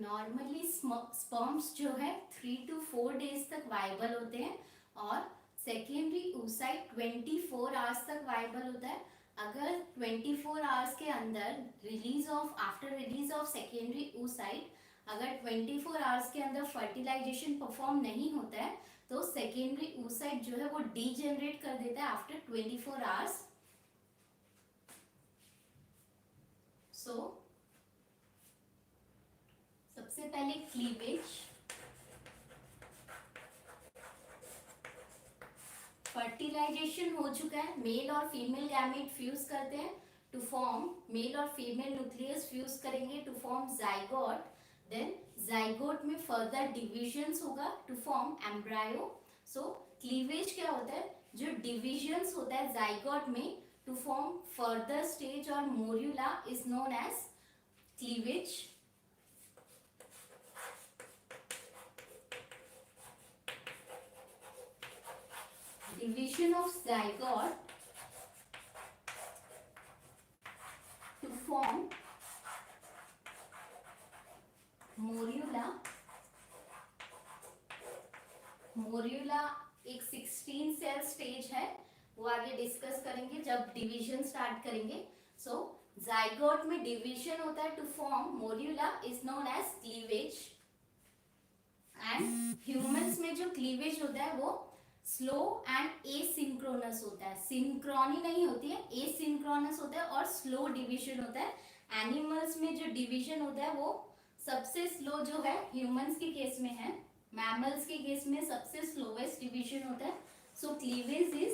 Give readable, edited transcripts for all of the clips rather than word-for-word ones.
Normally sperms जो है 3 to 4 days तक वाइबल होते हैं और सेकेंडरी oocyte 24 आवर्स तक वाइबल होता है। अगर 24 आवर्स के अंदर after release of secondary oocyte अगर 24 आवर्स के अंदर फर्टिलाइजेशन परफॉर्म नहीं होता है तो सेकेंडरी oocyte जो है वो डीजेनरेट कर देता है आफ्टर 24 आवर्स। सबसे पहले क्लीवेज, फर्टिलाइजेशन हो चुका है, मेल और फीमेल गैमेट फ्यूज करते हैं टू फॉर्म, मेल और फीमेल न्यूक्लियस फ्यूज करेंगे to form zygote. Then zygote में फर्दर डिविजन्स होगा to form embryo. So cleavage क्या होता है, जो डिविजन्स होता है जाइगोट में टू फॉर्म फर्दर स्टेज और morula is known as cleavage. Division of zygote to form morula। Morula एक 16 सेल स्टेज है, वो आगे डिस्कस करेंगे जब डिवीजन स्टार्ट करेंगे। सो जाइगोट में डिवीजन होता है to form morula is known as cleavage. And humans में जो क्लीवेज होता है वो स्लो एंड एसिंक्रोनस होता है, सिंक्रोनी नहीं होती है, एसिंक्रोनस होता है और स्लो डिवीजन होता है। एनिमल्स में जो डिवीजन होता है वो सबसे स्लो जो है ह्यूमंस के केस में है, मैमल्स के केस में सबसे स्लोवेस्ट डिवीजन होता है। So cleavage is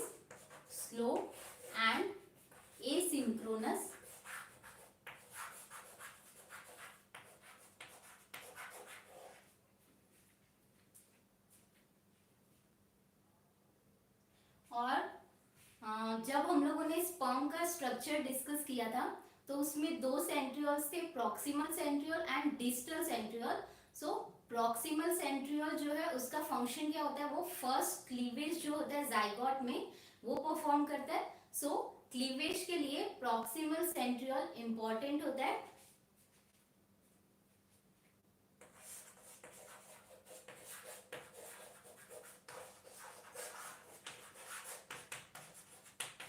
slow and asynchronous. और जब हम लोगों ने स्पर्म का स्ट्रक्चर डिस्कस किया था तो उसमें 2 सेंट्रियोल्स थे, proximal centriole and distal centriole. So proximal centriole जो है उसका फंक्शन क्या होता है, वो फर्स्ट क्लीवेज जो होता है जाइगोट में वो परफॉर्म करता है। सो क्लीवेज के लिए प्रॉक्सिमल सेंट्रियोल इंपॉर्टेंट होता है।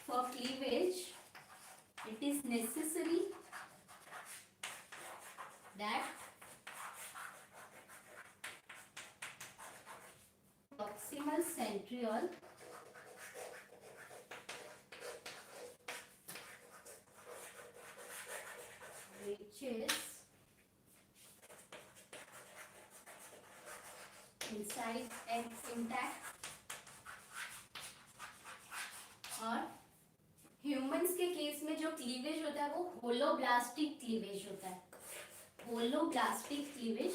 For cleavage, it is necessary that proximal centriole reaches inside egg intact। और ह्यूमंस के केस में जो क्लीवेज होता है वो होलोब्लास्टिक क्लीवेज होता है, होलोब्लास्टिक क्लीवेज।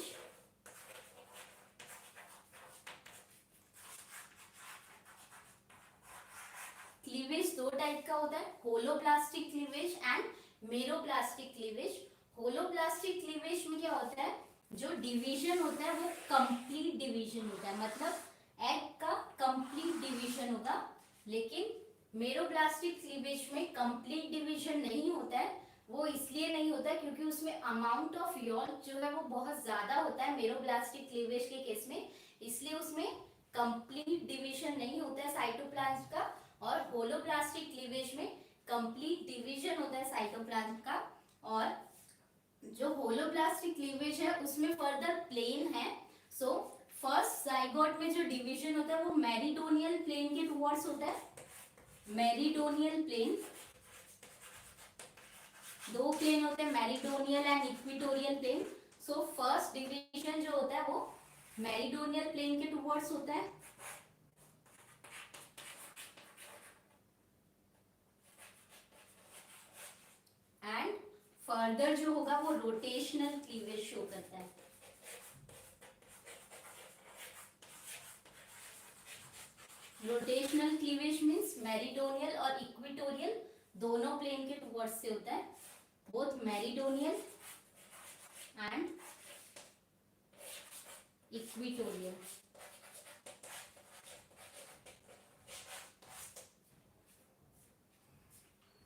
क्लीवेज 2 टाइप का होता है, holoblastic cleavage and meroblastic cleavage. Holoblastic cleavage में क्या होता है, जो डिवीजन होता है वो कंप्लीट डिवीजन होता है, मतलब एग का कंप्लीट डिवीजन होगा। लेकिन मेरोब्लास्टिक क्लीवेज में कंप्लीट डिवीजन नहीं होता है। वो इसलिए नहीं होता है क्योंकि उसमें अमाउंट ऑफ यॉल्क जो है वो बहुत ज्यादा होता है मेरोब्लास्टिक क्लीवेज के केस में, इसलिए उसमें कंप्लीट डिवीजन नहीं होता है साइटोप्लाज्म का। और होलोब्लास्टिक क्लीवेज में कंप्लीट डिवीजन होता है साइटोप्लाज्म का। और जो होलोब्लास्टिक क्लीवेज है उसमें फर्दर प्लेन है। सो फर्स्ट जाइगोट में जो डिवीजन होता है वो मेरिडोनियल प्लेन के टुवर्ड्स होता है, मेरिडोनियल प्लेन। 2 प्लेन होते हैं, meridional and equatorial plane. So first division जो होता है वो मेरिडोनियल प्लेन के टुवर्ड्स होता है। एंड फर्दर जो होगा वो रोटेशनल क्लीवेज शो करता है। रोटेशनल क्लीवेज मींस मेरिडोनियल और इक्वेटोरियल दोनों प्लेन के टुवर्ड्स से होता है, both meridional and equatorial.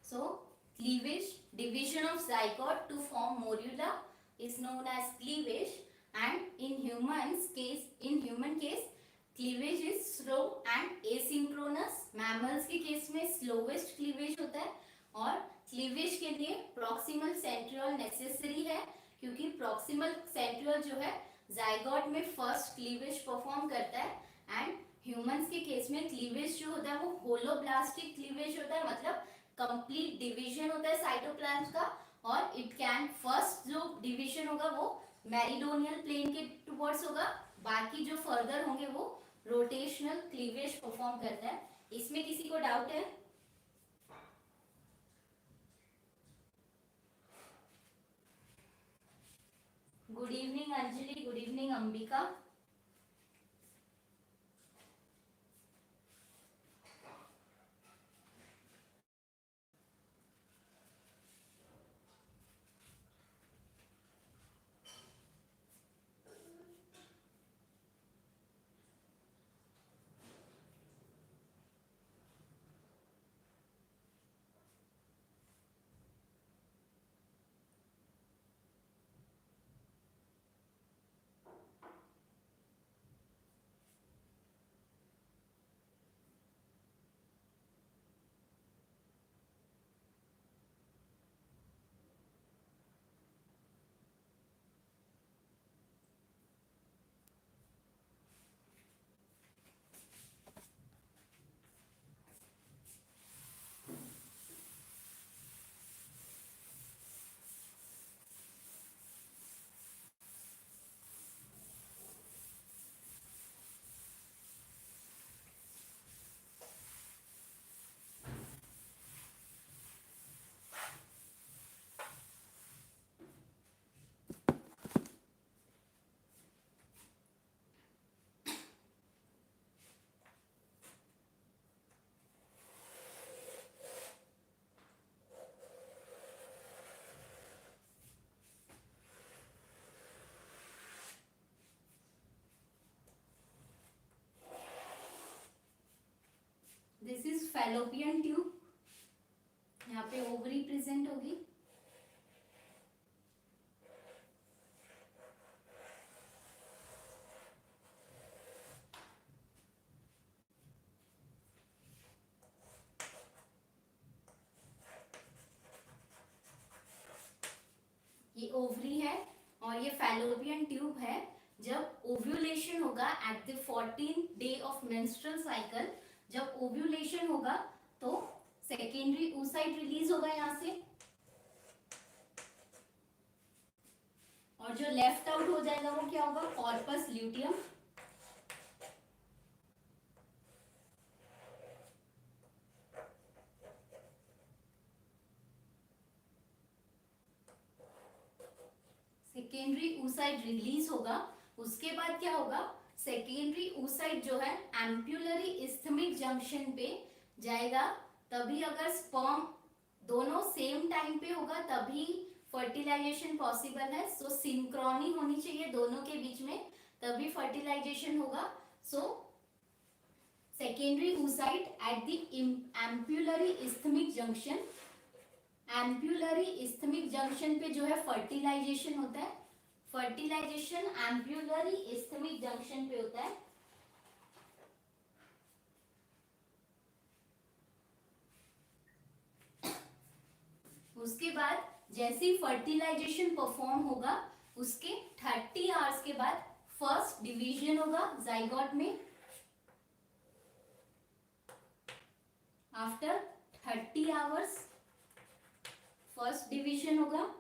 So cleavage, division of zygote to form morula is known as cleavage। and in human case cleavage is slow and asynchronous. mammals के case में slowest cleavage होता है और cleavage के लिए proximal centriole necessary है, क्योंकि proximal centriole जो है जाइगोट में फर्स्ट क्लीवेज परफॉर्म करता है एंड ह्यूमंस के केस में क्लीवेज जो होता है वो होलोब्लास्टिक क्लीवेज होता है, मतलब कंप्लीट डिवीजन होता है साइटोप्लाज्म का, और इट कैन फर्स्ट जो डिवीजन होगा वो मेरिडोनियल प्लेन के टुवर्ड्स होगा, बाकी जो फर्दर होंगे वो रोटेशनल क्लीवेज परफॉर्म करता है। इसमें किसी को डाउट है? Good evening Anjali, good evening Ambika. This is fallopian tube, यहाँ पे ओवरी प्रेजेंट होगी। ये ओवरी है और ये फैलोपियन ट्यूब है। जब ओव्यूलेशन होगा at the 14th day of menstrual cycle, जब ओव्यूलेशन होगा तो सेकेंडरी oocyte रिलीज होगा यहाँ से, और जो लेफ्ट आउट हो जाएगा वो क्या होगा? Corpus luteum. Secondary oocyte release होगा, उसके बाद क्या होगा? सेकेंडरी oocyte जो है एम्प्यूलरी इस्थमिक जंक्शन पे जाएगा, तभी अगर स्पर्म दोनों सेम टाइम पे होगा तभी फर्टिलाइजेशन पॉसिबल है। सो सिंक्रोनी होनी चाहिए दोनों के बीच में, तभी फर्टिलाइजेशन होगा। So secondary oocyte at the एम्प्यूलरी isthmic junction, एम्प्यूलरी isthmic junction पे जो है फर्टिलाइजेशन होता है। फर्टिलाइजेशन एम्प्यूलरी इस्थमिक जंक्शन पे होता है। उसके बाद जैसे ही फर्टिलाइजेशन परफॉर्म होगा उसके 30 आवर्स के बाद फर्स्ट डिवीजन होगा जाइगोट में। आफ्टर 30 आवर्स फर्स्ट डिवीजन होगा,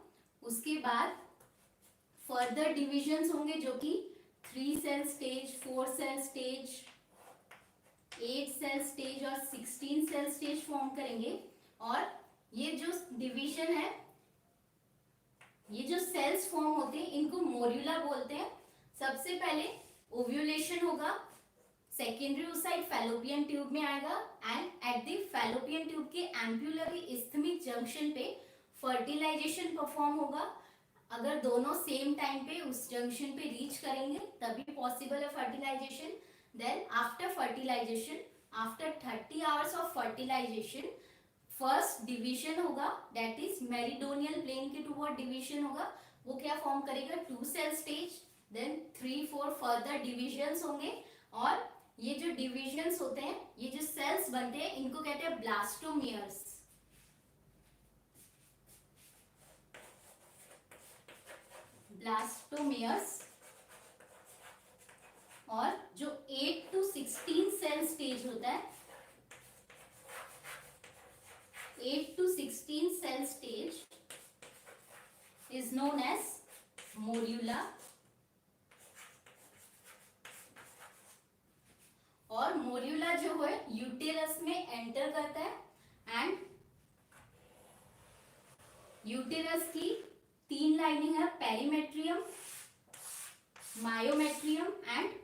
उसके बाद फर्दर डिविजन्स होंगे जो कि 3 cell stage, 4 cell stage, 8 cell stage और 16 सेल स्टेज फॉर्म करेंगे। और ये जो डिवीजन है, ये जो सेल्स फॉर्म होते हैं इनको मोर्यूला बोलते हैं। सबसे पहले ओव्यूलेशन होगा, सेकेंडरी oocyte फैलोपियन ट्यूब में आएगा and at the fallopian tube के एम्प्यूलरी इस्थमिक जंक्शन पे फर्टिलाइजेशन परफॉर्म होगा। अगर दोनों सेम टाइम पे उस जंक्शन पे रीच करेंगे तभी पॉसिबल है fertilization. Then after fertilization, after 30 hours of fertilization first division होगा, दैट इज मेरिडोनियल प्लेन के टुवर्ड डिवीजन होगा। वो क्या फॉर्म करेगा? 2 cell stage then 3-4 further divisions होंगे, और ये जो डिविजन्स होते हैं, ये जो सेल्स बनते हैं, इनको कहते हैं ब्लास्टोमियर्स। ब्लास्टोमियर्स। और जो 8 to 16 सेल स्टेज होता है, 8 to 16 cell stage is known as morula. और मोर्यूला जो है यूटेरस में एंटर करता है, एंड यूटेरस की 3 लाइनिंग है, perimetrium, myometrium and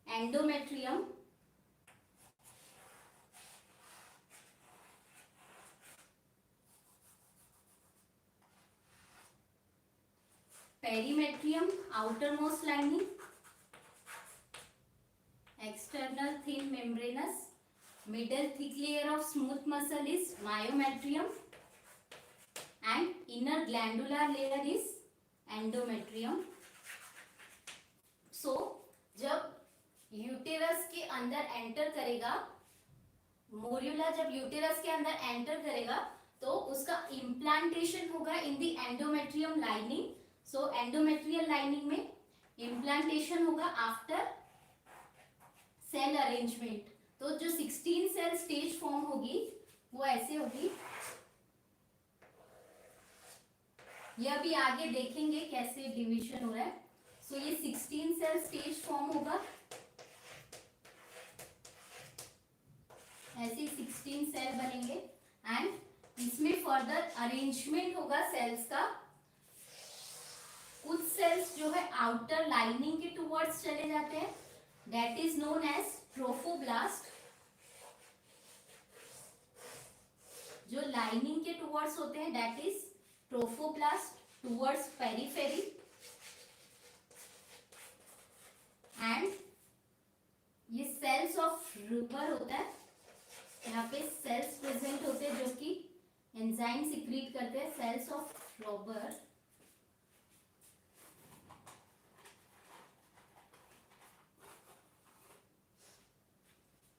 endometrium. Perimetrium outer most lining, external thin membranous, middle thick layer of smooth muscle is myometrium, and inner glandular layer is endometrium. So जब uterus के अंदर enter करेगा, मोर्यूला जब uterus के अंदर enter करेगा तो उसका इम्प्लांटेशन होगा in the endometrium lining. So endometrial lining में इम्प्लांटेशन होगा आफ्टर सेल अरेंजमेंट। तो जो 16 सेल स्टेज फॉर्म होगी वो ऐसे होगी, ये अभी आगे देखेंगे कैसे डिवीजन हो रहा है। सो ये 16 सेल स्टेज फॉर्म होगा, ऐसे 16 सेल बनेंगे, एंड इसमें फर्दर अरेंजमेंट होगा सेल्स का। कुछ सेल्स जो है आउटर लाइनिंग के टुवर्ड्स चले जाते हैं, that is known as trophoblast. जो लाइनिंग के टुवर्ड्स होते हैं that is trophoblast towards periphery, and ये सेल्स ऑफ रूबर होता है, यहाँ पे सेल्स प्रेजेंट होते हैं जो कि एंजाइम सिक्रीट करते हैं, सेल्स ऑफ रॉबर।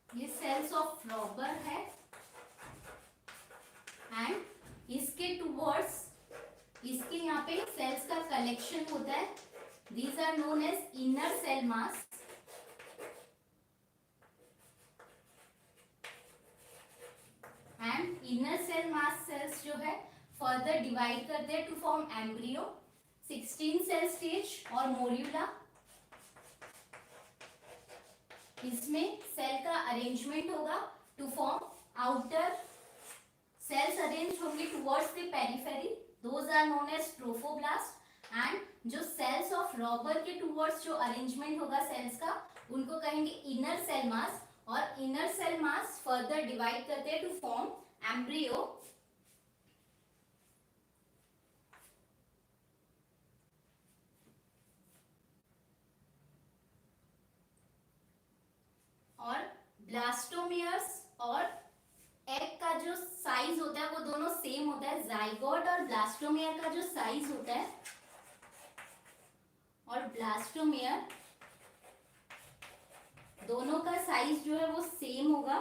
ये सेल्स ऑफ रॉबर है, एंड इसके टुवर्ड्स, इसके यहाँ पे सेल्स का कलेक्शन होता है, these are known as inner cell mass. And inner cell mass cells जो है फर्दर डिवाइड करते हैं to form embryo, 16 cell stage और मोर्यूला। इसमें सेल का अरेंजमेंट होगा to form outer cells arrange होंगे towards the periphery, those are known as trophoblast. And जो सेल्स ऑफ रॉबर के टुवर्ड्स जो अरेंजमेंट होगा सेल्स का, उनको कहेंगे इनर सेल मास। और inner cell mass further divide करते हैं टू फॉर्म एम्ब्रियो। और ब्लास्टोमियर्स और एग का जो साइज होता है वो दोनों सेम होता है। जाइगोट और ब्लास्टोमियर का जो साइज होता है, और ब्लास्टोमियर दोनों का साइज जो है वो सेम होगा।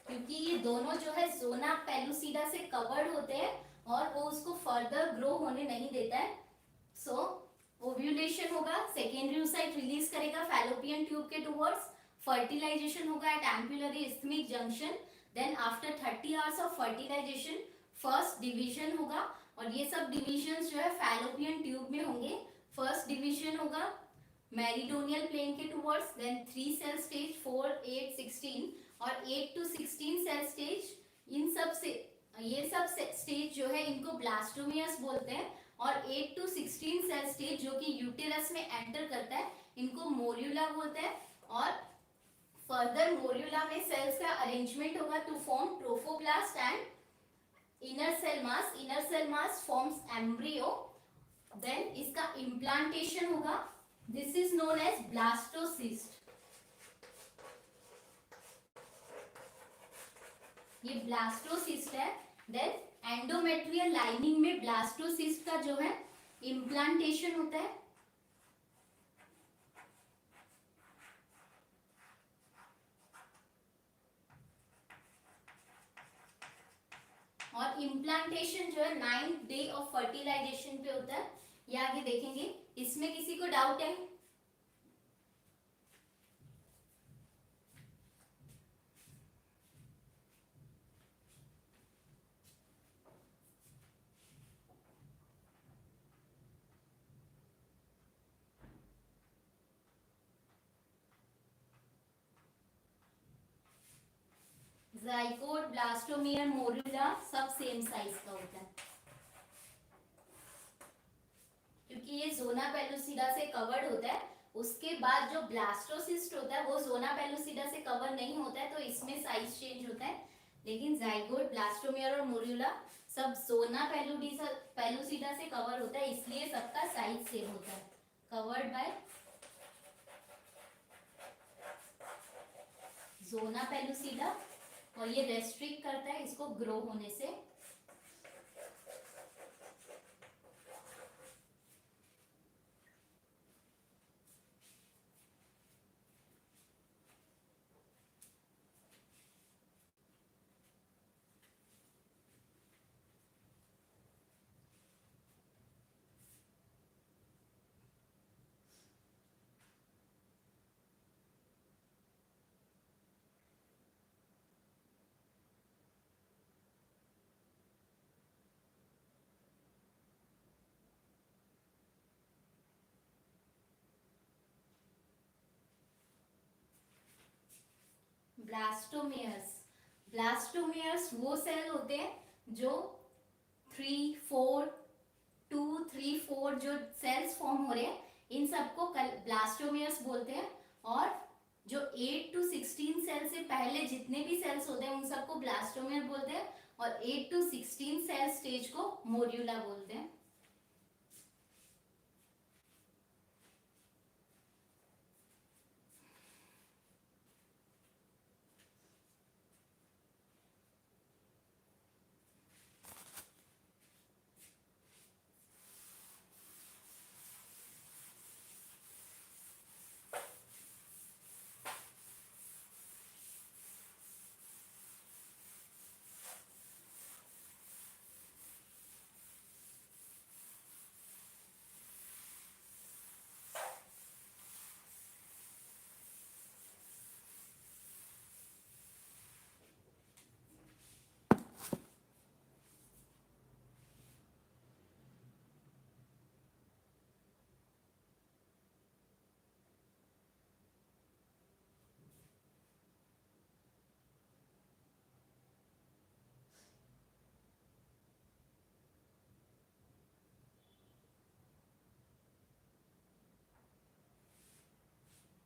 क्योंकि ये दोनों जो है जोना पेलुसिडा से कवर्ड होते हैं और वो उसको फर्दर ग्रो होने नहीं देता है। सो ओव्यूलेशन होगा, सेकेंडरी oocyte रिलीज करेगा फैलोपियन ट्यूब के टुवर्ड्स, फर्टिलाइजेशन होगा at ampullary isthmic junction, then after 30 hours of fertilization first division होगा। और ये सब डिविजन्स जो है फैलोपियन ट्यूब में होंगे। फर्स्ट डिवीजन होगा मेरिडोनियल प्लेन के टुवर्ड्स, देन 3 सेल स्टेज 4, 8, 16 और 8 to 16 सेल स्टेज। इन सब से ये सब स्टेज जो है इनको ब्लास्टोमियर्स बोलते हैं। और 8 to 16 सेल स्टेज जो कि यूटेरस में एंटर करता है, इनको मोर्यूला बोलते हैं। और फर्दर मोर्यूला में सेल्स का अरेंजमेंट होगा to form trophoblast and inner cell mass. Inner cell mass forms embryo, then इसका इम्प्लांटेशन होगा, this is known as blastocyst. ये ब्लास्टोसिस्ट है देन एंडोमेट्रियल लाइनिंग में ब्लास्टोसिस्ट का जो है इम्प्लांटेशन होता है, और इम्प्लांटेशन जो है 9th डे ऑफ फर्टिलाइजेशन पे होता है। ये आगे देखेंगे। इसमें किसी को डाउट है? जाइगोट, ब्लास्टोमियर, मोरुला सब सेम साइज का होता है, क्योंकि ये जोना पेलुसिडा से कवर्ड होता है। उसके बाद जो ब्लास्टोसिस्ट होता है वो जोना पेलुसिडा से कवर नहीं होता है, तो इसमें साइज चेंज होता है। लेकिन जाइगोट, ब्लास्टोमियर और मोरुला सब जोना पेलुसिडा से कवर होता है, इसलिए सबका साइज सेम होता है, कवर्ड बाय जोना पेलुसिडा। और ये रेस्ट्रिक्ट करता है इसको ग्रो होने से। ब्लास्टोमियर्स, ब्लास्टोमियर्स वो सेल होते हैं जो 3, 4, 2, 3, 4 जो सेल्स फॉर्म हो रहे हैं, इन सबको ब्लास्टोमियर्स बोलते हैं। और जो 8 to 16 सेल से पहले जितने भी सेल्स होते हैं उन सबको ब्लास्टोमियर बोलते हैं, और 8 to 16 सेल स्टेज को मोड्यूला बोलते हैं।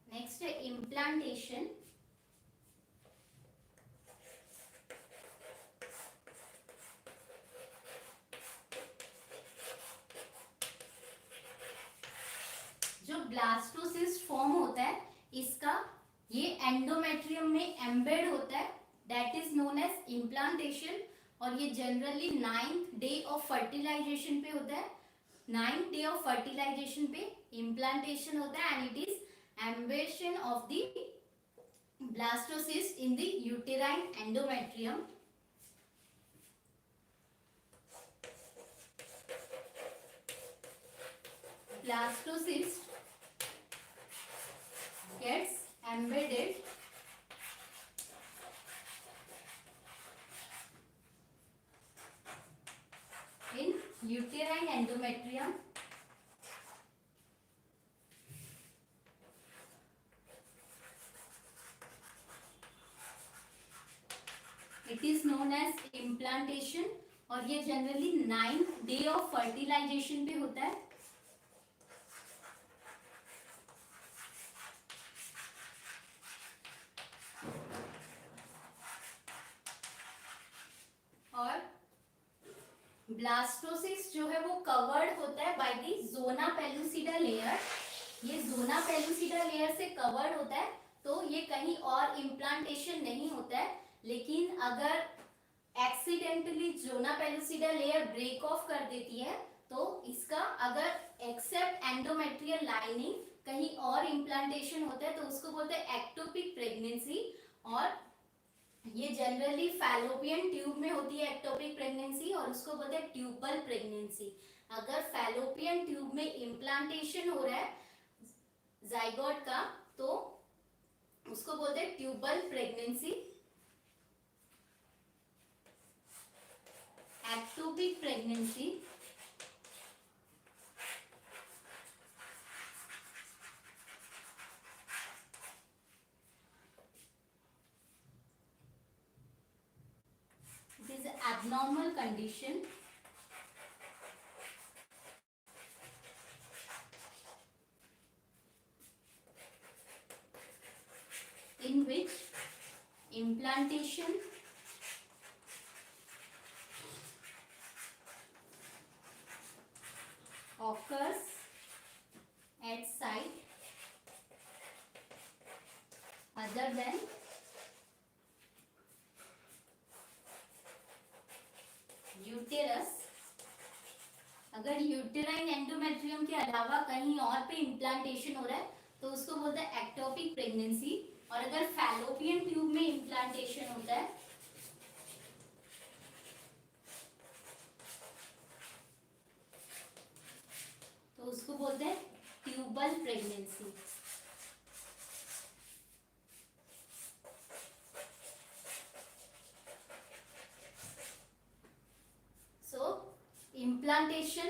नेक्स्ट है इम्प्लांटेशन। जो ब्लास्टोसिस्ट फॉर्म होता है इसका ये एंडोमेट्रियम में एम्बेड होता है, that is known as implantation. और ये generally 9th day of fertilization पे होता है। 9th डे ऑफ फर्टिलाइजेशन पे इम्प्लांटेशन होता है and it is embedding of the blastocyst in the uterine endometrium. Blastocyst gets embedded in uterine endometrium. It is known as implantation और ये generally 9th day of fertilization पे होता है। और blastocyst जो है वो कवर्ड होता है by the zona pellucida layer. ये जोना पेलुसिडा लेयर से कवर्ड होता है, तो ये कहीं और इम्प्लांटेशन नहीं होता है। लेकिन अगर accidentally zona pellucida layer break off कर देती है तो इसका अगर एक्सेप्ट एंडोमेट्रियल लाइनिंग कहीं और इम्प्लांटेशन होता है तो उसको बोलते हैं एक्टोपिक प्रेगनेंसी। और ये जनरली फैलोपियन ट्यूब में होती है एक्टोपिक प्रेगनेंसी और उसको बोलते हैं ट्यूबल प्रेगनेंसी। अगर फैलोपियन ट्यूब में इम्प्लांटेशन हो रहा है जाइगोट का तो उसको बोलते हैं tubal pregnancy. Ectopic pregnancy it is an abnormal condition in which implantation occurs at site other than uterus. अगर यूटेराइन एंडोमेट्रियम के अलावा कहीं और पे इम्प्लांटेशन हो रहा है तो उसको बोलते हैं एक्टोपिक प्रेगनेंसी। और अगर फैलोपियन ट्यूब में इम्प्लांटेशन होता है तो उसको बोलते हैं tubal pregnancy. So implantation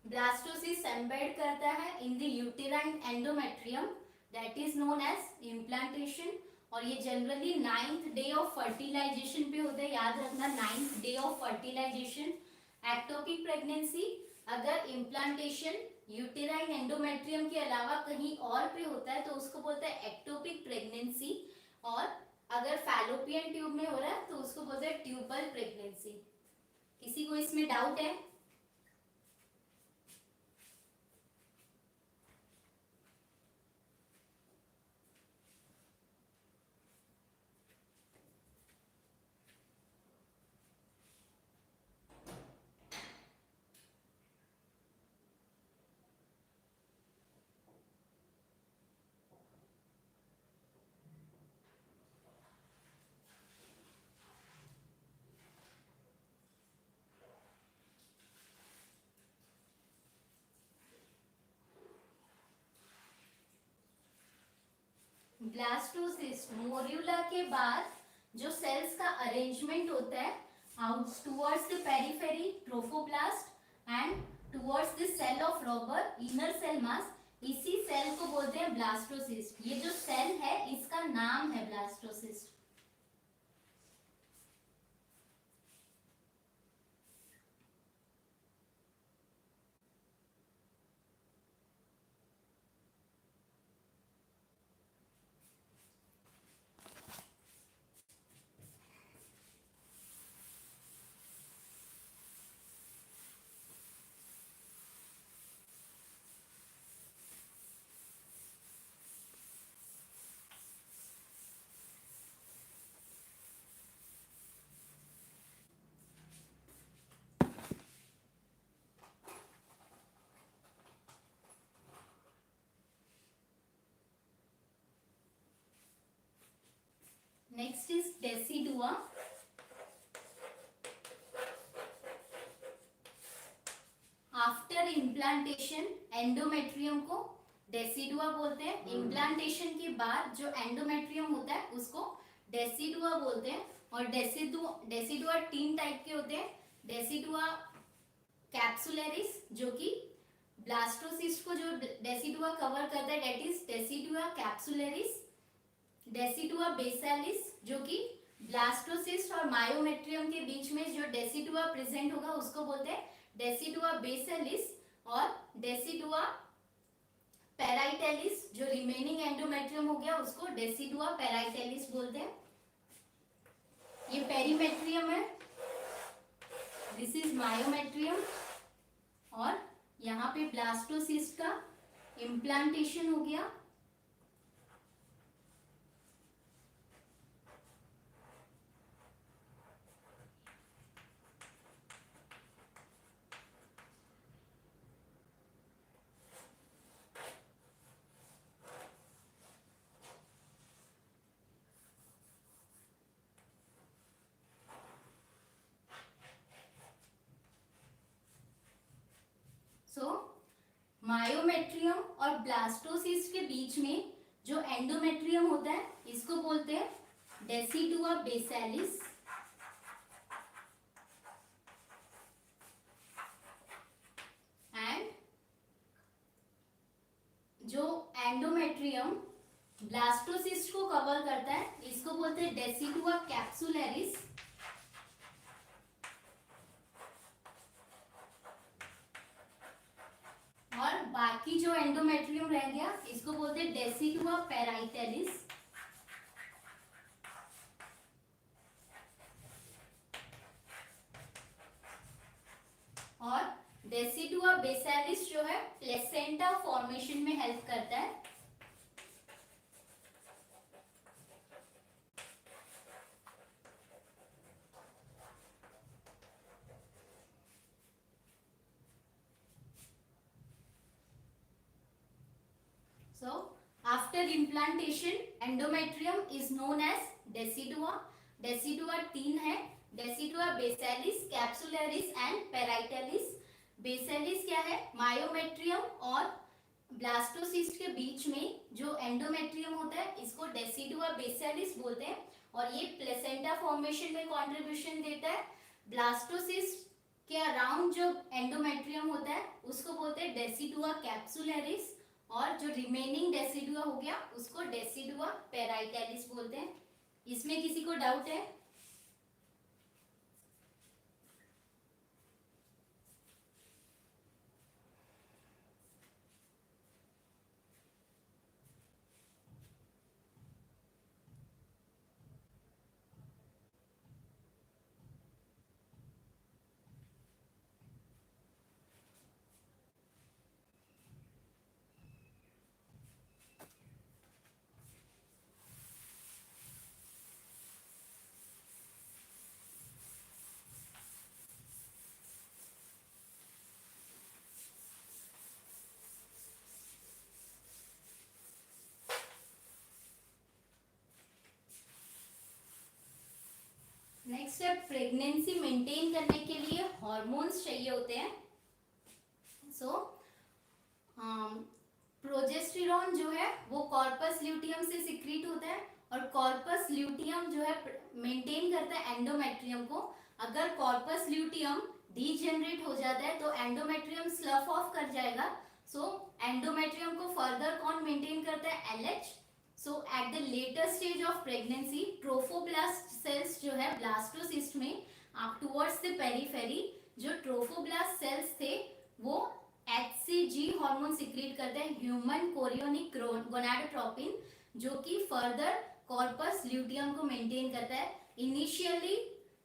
blastocyst embed करता है in the uterine endometrium that is known as implantation. और ये generally 9th day of fertilization पे होता है, याद रखना 9th day of fertilization. Ectopic pregnancy अगर इम्प्लांटेशन यूटेराइन एंडोमेट्रियम के अलावा कहीं और पे होता है तो उसको बोलते हैं एक्टोपिक प्रेगनेंसी। और अगर फैलोपियन ट्यूब में हो रहा है तो उसको बोलते हैं ट्यूबल प्रेगनेंसी। किसी को इसमें डाउट है? ब्लास्टोसिस्ट मोर्यूला के बाद जो सेल्स का अरेंजमेंट होता है out towards the periphery trophoblast and towards the cell of Rauber inner cell mass, इसी सेल को बोलते हैं ब्लास्टोसिस्ट। ये जो सेल है इसका नाम है blastocyst. Next is decidua. After implantation endometrium को डेसिडुआ बोलते हैं। इम्प्लांटेशन के बाद जो एंडोमेट्रियम होता है उसको डेसिडुआ बोलते हैं। और डेसिडुआ 3 टाइप के होते हैं। डेसिडुआ कैप्सुलरिस जो कि ब्लास्टोसिस्ट को जो डेसिडुआ कवर करता है that is decidua capsularis. Decidua बेसालिस जो कि ब्लास्टोसिस्ट और मायोमेट्रियम के बीच में जो डेसिडुआ प्रेजेंट होगा उसको बोलते हैं डेसिडुआ बेसालिस। और डेसिडुआ पेराइटेलिस जो रिमेनिंग एंडोमेट्रियम हो गया उसको डेसिडुआ पेराइटेलिस बोलते हैं। ये पेरीमेट्रियम है, दिस इज मायोमेट्रियम। और यहाँ पे ब्लास्टोसिस्ट का इम्प्लांटेशन हो गया। और ब्लास्टोसिस्ट के बीच में जो एंडोमेट्रियम होता है इसको बोलते हैं डेसिडुआ बेसिलिस। एंड जो एंडोमेट्रियम ब्लास्टोसिस्ट को कवर करता है इसको बोलते हैं डेसिडुआ कैप्सुलरिस। और बाकी जो एंडोमेट्रियम रह गया इसको बोलते हैं डेसिडुआ पेराइटेलिस। और डेसिडुआ बेसिलिस जो है प्लेसेंटा फॉर्मेशन में हेल्प करता है। So after implantation endometrium is known as decidua। decidua तीन है, decidua basalis, capsularis and parietalis। basalis क्या है? मायोमेट्रियम और ब्लास्टोसिस्ट के बीच में जो एंडोमेट्रियम होता है इसको डेसिडुआ बेसिलिस बोलते हैं और ये प्लेसेंटा फॉर्मेशन में कंट्रीब्यूशन देता है। ब्लास्टोसिस्ट के अराउंड जो एंडोमेट्रियम होता है उसको बोलते हैं डेसिडुआ कैप्सुलरिस और जो रिमेनिंग डेसिडुआ हो गया उसको डेसिडुआ पेराइटेलिस बोलते हैं। इसमें किसी को डाउट है? नेक्स्ट है प्रेगनेंसी मेंटेन करने के लिए हॉर्मोन्स चाहिए होते हैं। सो प्रोजेस्टेरॉन जो है वो कॉर्पस ल्यूटियम से सिक्रीट होता है और कॉर्पस ल्यूटियम जो है मेंटेन करता है एंडोमेट्रियम को। अगर कॉर्पस ल्यूटियम डीजेनरेट हो जाता है तो एंडोमेट्रियम स्लफ ऑफ कर जाएगा। सो एंडोमेट्रियम को फर्दर कौन मेंटेन करता है? LH। So at the later stage of pregnancy, trophoblast cells जो है ब्लास्टोसिस्ट में towards the periphery जो ट्रोफोब्लास्ट सेल्स थे वो HCG हार्मोन सिक्रीट करते हैं, ह्यूमन कोरियोनिक गोनाडोट्रोपिन, जो कि फर्दर कॉर्पस ल्यूटियम को मेंटेन करता है। इनिशियली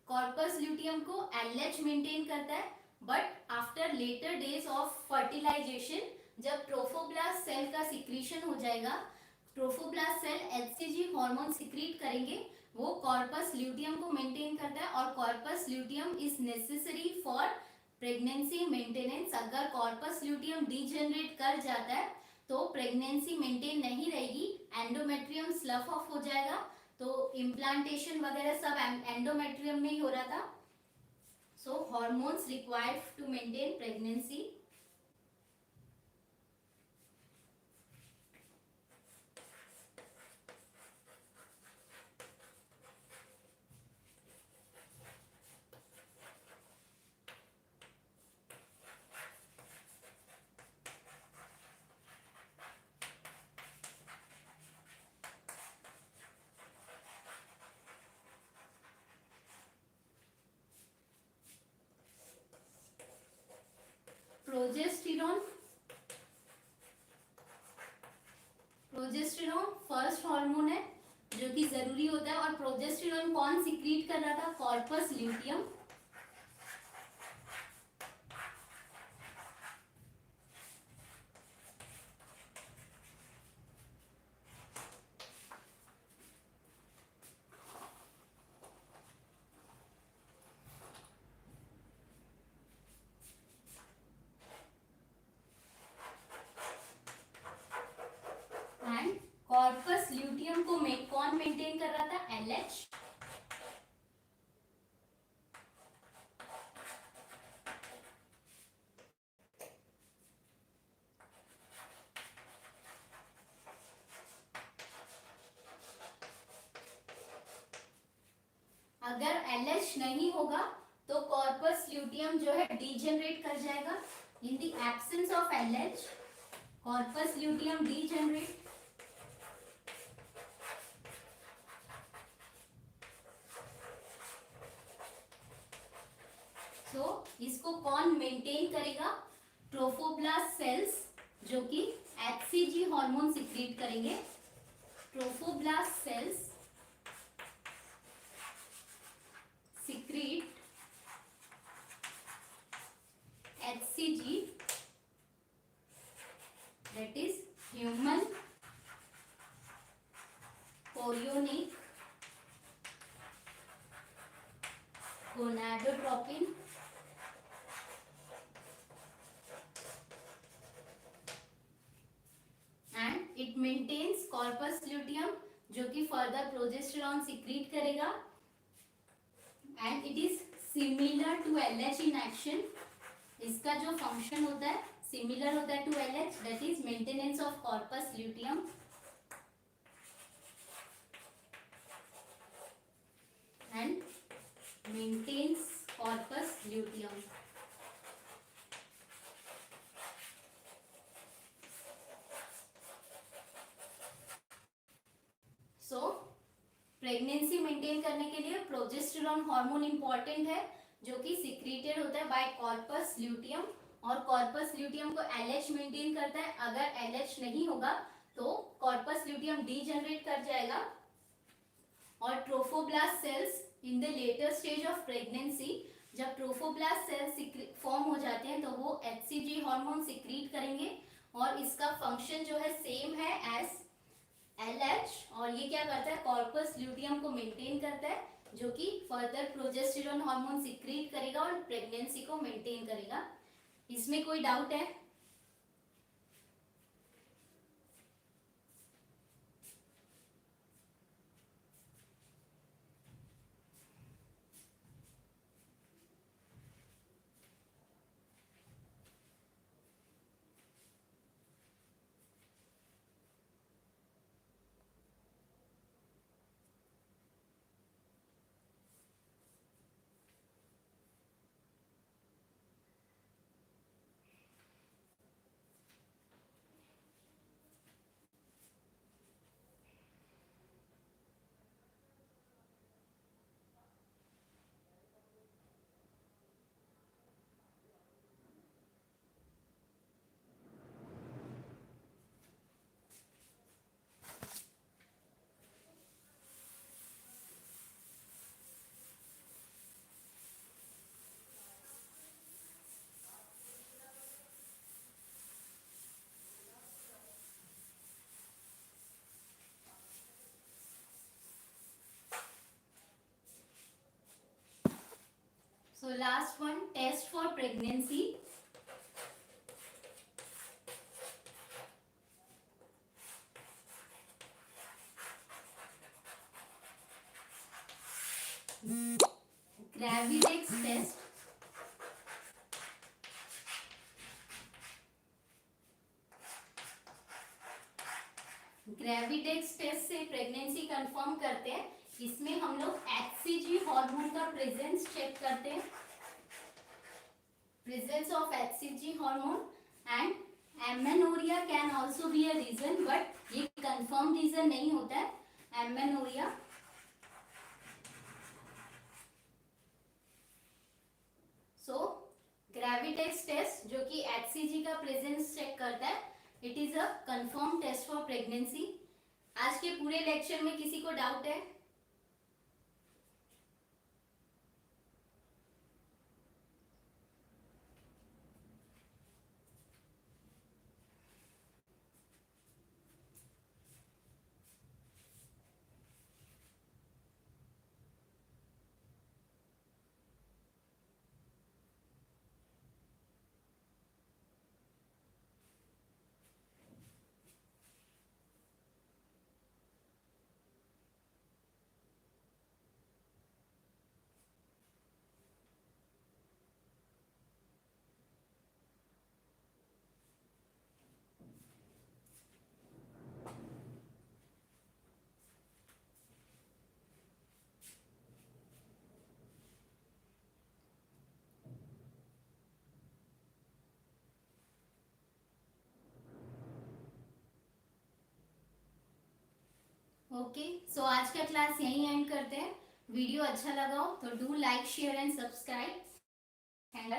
कॉर्पस ल्यूटियम को LH मेंटेन करता है but after later days of fertilization जब ट्रोफोब्लास्ट सेल का सिक्रीशन हो जाएगा trophoblast cell HCG hormone secrete करेंगे, वो कॉर्पस ल्यूटियम को मेंटेन करता है और corpus luteum is necessary for pregnancy maintenance. अगर कॉर्पस ल्यूटियम डीजेनरेट कर जाता है तो प्रेगनेंसी मेंटेन नहीं रहेगी, एंडोमेट्रियम स्लफ ऑफ हो जाएगा। तो इम्प्लांटेशन वगैरह सब एंडोमेट्रियम में ही हो रहा था। So hormones required to maintain pregnancy. Progesterone first hormone है जो कि जरूरी होता है और प्रोजेस्टेरॉन कौन सिक्रीट कर रहा था? Corpus luteum. कॉर्पस ल्यूटियम को कौन मेंटेन कर रहा था? LH। अगर LH नहीं होगा तो कॉर्पस ल्यूटियम जो है डीजेनरेट कर जाएगा. In the absence of LH corpus luteum degenerate. तो इसको कौन मेंटेन करेगा? ट्रोफोब्लास्ट सेल्स जो कि HCG हार्मोन सिक्रीट करेंगे. Trophoblast sales secrete HCG, that is human chorionic gonadotropin, and it maintains corpus luteum जो कि फर्दर प्रोजेस्टेरॉन सिक्रीट करेगा. And it is similar to LH in action. इसका जो function होता है सिमिलर होता है to LH, that is maintenance of corpus luteum and maintains corpus luteum. So pregnancy maintain करने के लिए प्रोजेस्टेरॉन हार्मोन इंपॉर्टेंट है जो कि सिक्रीटेड होता है बाय कॉर्पस ल्यूटियम. और कॉर्पस ल्यूटियम को LH मेंटेन करता है. अगर LH नहीं होगा तो कॉर्पस ल्यूटियम डीजनरेट कर जाएगा. और trophoblast sales in the later stage of pregnancy, जब ट्रोफोब्लास्ट सेल्स फॉर्म हो जाते हैं तो वो HCG हार्मोन सिक्रीट करेंगे. और इसका फंक्शन जो है सेम है एज LH. और ये क्या करता है? कॉर्पस ल्यूटियम को मेंटेन करता है जो कि फर्दर प्रोजेस्टेरॉन हार्मोन सिक्रीट करेगा और प्रेगनेंसी को मेंटेन करेगा. इसमें कोई डाउट है? So last one, test for pregnancy. Gravidex test. Gravidex test से प्रेगनेंसी कंफर्म करते हैं. इसमें हम लोग HCG हार्मोन का प्रेजेंस चेक करते हैं. Presence of HCG hormone and amenorrhea can also be a reason, but ये कंफर्म रीजन नहीं होता है. एमेनोरिया सो ग्रेविडेक्स टेस्ट जो कि HCG का प्रेजेंस चेक करता है, it is a confirm test for pregnancy. आज के पूरे लेक्चर में किसी को डाउट है? ओके, सो आज का क्लास यहीं एंड करते हैं। वीडियो अच्छा लगा हो तो do like share and subscribe and